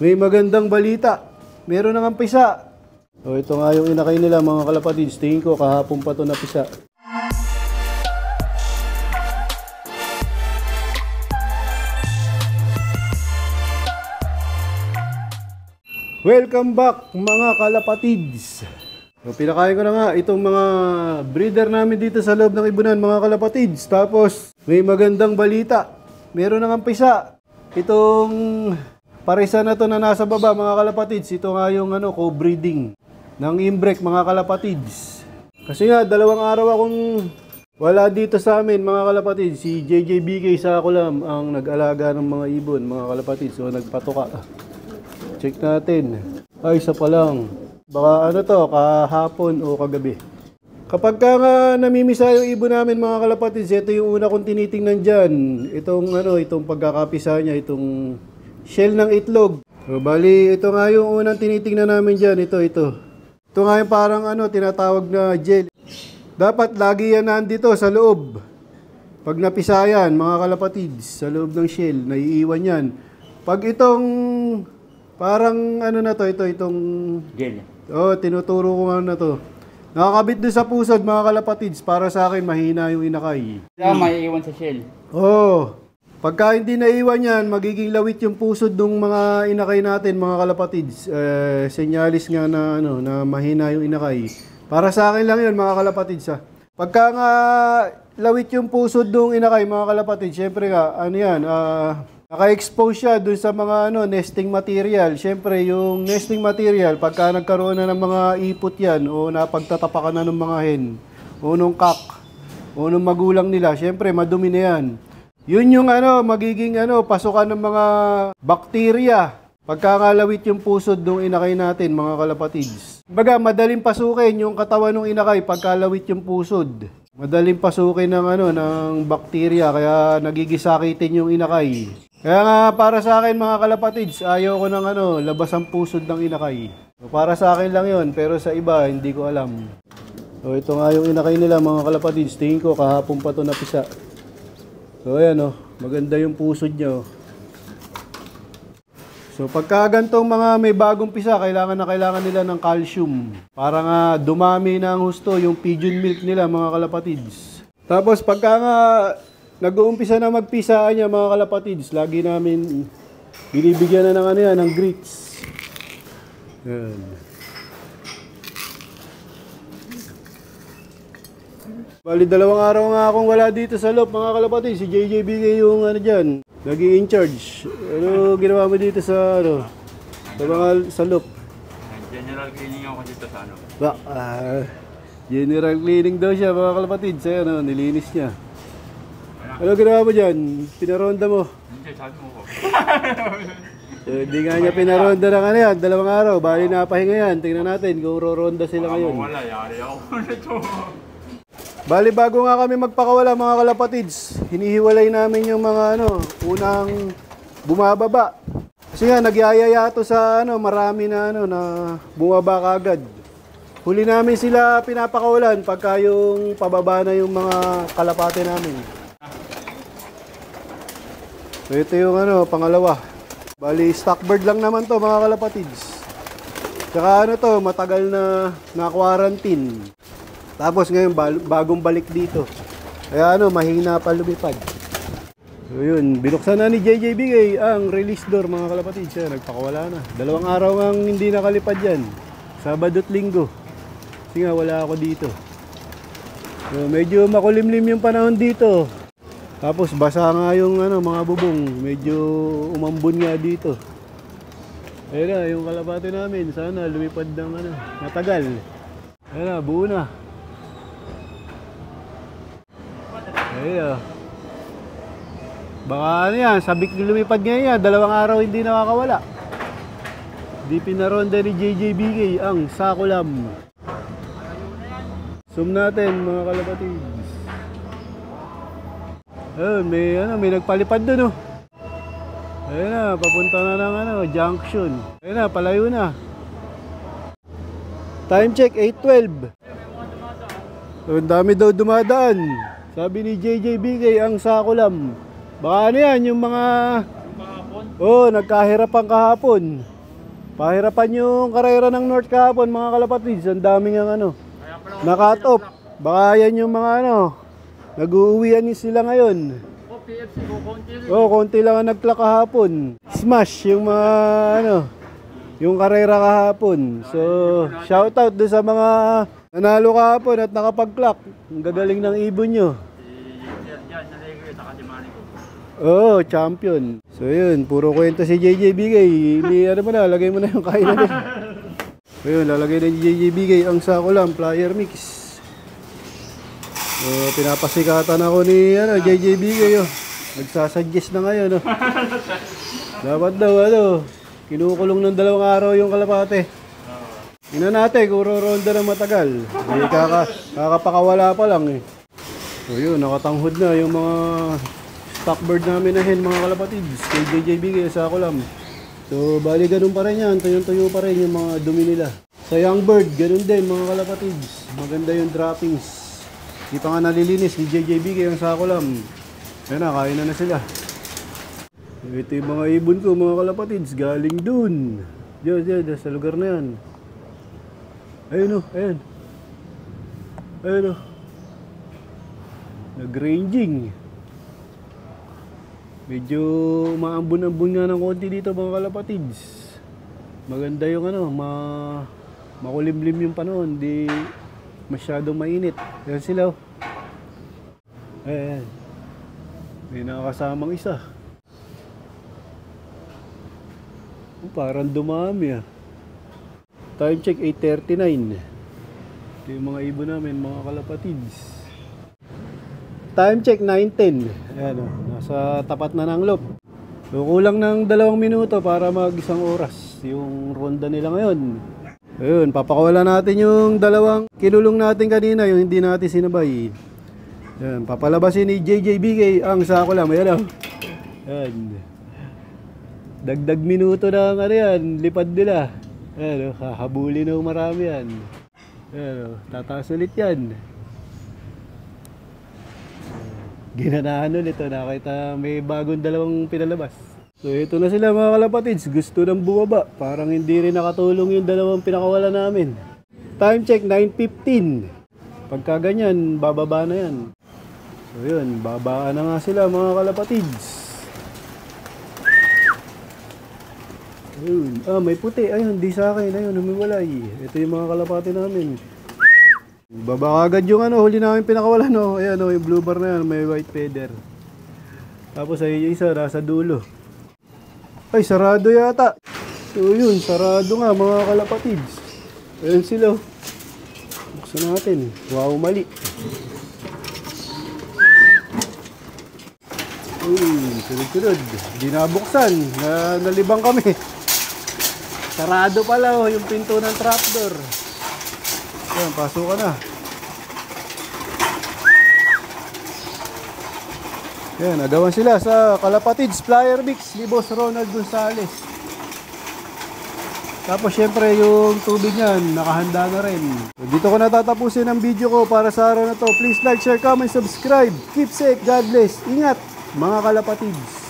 May magandang balita. Meron nang pisa. O ito nga yung inakay nila mga kalapatids. Tingin ko kahapon pa to napisa. Welcome back mga kalapatids. So, pinakain ko na nga itong mga breeder namin dito sa loob ng ibunan mga kalapatids. Tapos may magandang balita. Meron nang pisa. Itong parisa na to na nasa baba mga kalapatids. Ito nga yung co-breeding ng imbrek mga kalapatids. Kasi nga 2 araw akong wala dito sa amin mga kalapatids. Si JJBK sa Kulam ang nag-alaga ng mga ibon mga kalapatids. So nagpatuka. Check natin. Ay, isa pa lang. Baka kahapon o kagabi. Kapag ka nga namimisa yung ibon namin mga kalapatids, ito yung una kong tinitingnan dyan. Itong pagkakapisa niya, itong shell ng itlog. So, bali, ito nga yung unang tinitingnan namin dyan. Ito. Ito nga yung parang tinatawag na gel. Dapat lagi yan nandito sa loob. Pag napisa yan, mga kalapatids, sa loob ng shell, naiiwan yan. Pag itong parang itong gel. Tinuturo ko nga na to. Nakakabit doon sa pusod mga kalapatids. Para sa akin, mahina yung inakay. May iwan sa shell. Pagka hindi naiwan yan, magiging lawit yung pusod ng mga inakay natin mga kalapatids. Senyalis nga na, na mahina yung inakay. Para sa akin lang yun mga kalapatids. Pagka nga lawit yung pusod ng inakay mga kalapatids, syempre nga, naka-expose siya dun sa mga nesting material. Siyempre, yung nesting material, pagka nagkaroon na ng mga ipot yan, o napagtatapakan na ng mga hen, o nung kak, o nung magulang nila, siyempre, madumi na yan. Yun yung magiging pasukan ng mga bakterya. Pagka ngalawit yung pusod ng inakay natin, mga kalapatids. Baga, madaling pasukin yung katawan ng inakay pagkalawit yung pusod. Madaling pasukin ng bakterya, kaya nagigisakitin yung inakay. Kaya nga para sa akin mga kalapatids, ayaw ko ng labas ang pusod ng inakay. So, para sa akin lang yon, pero sa iba hindi ko alam. So ito nga yung inakay nila mga kalapatids. Tingin ko kahapon pa to napisa. So ayan maganda yung pusod niya. So pagka gantong mga may bagong pisa, kailangan nila ng calcium. Para nga dumami ng husto yung pigeon milk nila mga kalapatids. Tapos pagka nga nag-uumpisa na magpisaan niya mga kalapatids, lagi namin binibigyan na ng grits. Yan. Bali 2 araw nga akong wala dito sa loob mga kalapatids. Si JJBK yung dyan, nag-i-in-charge. Ano ginawa mo dito sa sa loob? General cleaning ako dito sa General cleaning daw siya mga kalapatids. Ayan nilinis niya. Ano ginawa mo dyan? Pinaronda mo? Hindi, sabi mo ko. Hindi nga niya pinaronda ng yan, 2 araw. Bali napahinga yan. Tingnan natin kung roronda sila ngayon. Wala, yari ako nito. Bali bago nga kami magpakawala mga kalapatids, hinihiwalay namin yung mga unang bumababa. Kasi nga nagyayaya to sa marami na na bumaba kagad. Huli namin sila pinapakawalan pagka yung pababa na yung mga kalapate namin. So ito yung pangalawa. Bali stock bird lang naman to mga kalapatids. Tsaka matagal na quarantine. Tapos ngayon bagong balik dito. Kaya mahina pa lumipad. So yun, binuksan na ni JJBK ang release door mga kalapatids. Nagpakawala na. 2 araw ang hindi nakalipad yan. Sabado at Linggo. Kasi nga wala ako dito. So medyo makulimlim yung panahon dito. Tapos basa nga yung mga bubong. Medyo umambon nga dito. Ayun na, yung kalapate namin. Sana lumipad ng matagal. Ayun na, buo na. Ayun. Baka yan, sabik lumipad ngayon yan. 2 araw hindi nakakawala. Di pinaronda ni JJBK ang Sakulam. Zoom natin mga kalapatids. Ayun, may nagpalipad dun Ayun na, papunta na ng junction. Ayun na, palayo na. Time check, 8:12. So, ang dami daw dumadaan. Sabi ni JJBK ang Sakulam. Baka yan, yung mga Oh, nagkahirapan kahapon. Pahirapan yung karera ng North kahapon, mga kalapatids. Ang daming ang ano, na-cut off. Baka yan yung mga ano, nag-uuwian sila ngayon. Oh, PFC ko, konti rin. Oh, konti lang ang nag-clock kahapon. Smash yung mga ano, yung karera kahapon. So, shoutout doon sa mga nanalo kahapon at nakapag-clock. Ang gagaling ng ibon nyo. Diyan, sa Lego, nakatimani ko. Oh, champion. So yun, puro kwento si JJ Bigay. Ano mo na, lagay mo na yung kainan din. So yun, lalagay na ni JJ Bigay ang sako lang, flyer mix. So, pinapasikatan ako ni JJ Bigay. Oh. Nagsasuggest na ngayon. Oh. Dapat daw, kinukulong ng 2 araw yung kalapate. Ina natin, kuro ronda ng matagal. Kakapakawala pa lang eh. So yun, nakatanghod na yung mga stockbird namin na hen, mga kalapatids. Kay JJ Bigay, sa ako lang. So, bali ganun pa rin yan. Tuyo-tuyo pa rin yung mga dumi nila. Sa young bird, ganun din, mga kalapatids. Maganda yung droppings. Di pa nga nalilinis ni JJ Bigay ang sako lang. Ayun na, kain na sila. So, ito yung mga ibon ko, mga kalapatids. Galing dun. Diyan, sa lugar na yan. Ayun o, ayun. Ayun o. Nag-ranging. Medyo maambon-ambon nga ng konti dito, mga kalapatids. Maganda yung makulimlim yung panahon, di masyadong mainit. Ayan sila. Ayan. May nakakasamang isa. Parang dumami ah. Time check 8:39. Ito yung mga ibon namin, mga kalapatids. Time check 9:10. Ayan o, nasa tapat na ng loop. So, kulang ng 2 minuto para mag-1 oras yung ronda nila ngayon. Ayun, papakawala natin yung 2 kinulong natin kanina, yung hindi natin sinabay. Ayan, papalabasin ni JJ Bigay ang sako lang. Ayan o. Ayan. Dagdag minuto na yan, lipad nila. Ayan o, hahabulin o marami yan. Ayan o, tataas ulit yan. Ginanahan ulit ito, nakita may bagong 2 pinalabas. So ito na sila, mga kalapatids, gusto nang bumaba. Parang hindi rin nakatulong yung 2 pinakawala namin. Time check 9:15. Pagka ganyan, bababa na yan. So yun, babaan na nga sila, mga kalapatids. Ayun, may puti, ayun, di sa akin, ayun, humiwalay. Ito yung mga kalapati namin. Baba agad yung huli namin pinakawalan, no. Ayan o, yung blue bar na yan, may white feather. Tapos ay yung isa, nasa dulo. Ay, sarado yata. So yun, sarado nga, mga kalapatids. Ayan sila. Buksan natin. Wow, mali. Sunod-sunod. Di nabuksan. Nalibang kami. Sarado pala yung pinto ng trapdoor. Ayan, pasok ka na. Ayan, agawan sila sa Kalapatids Flyer Mix ni Boss Ronald Gonzales. Tapos syempre yung tubig niyan, nakahanda na rin. Dito ko natatapusin ang video ko para sa araw na to. Please like, share, comment, subscribe. Keep safe, God bless. Ingat, mga Kalapatids.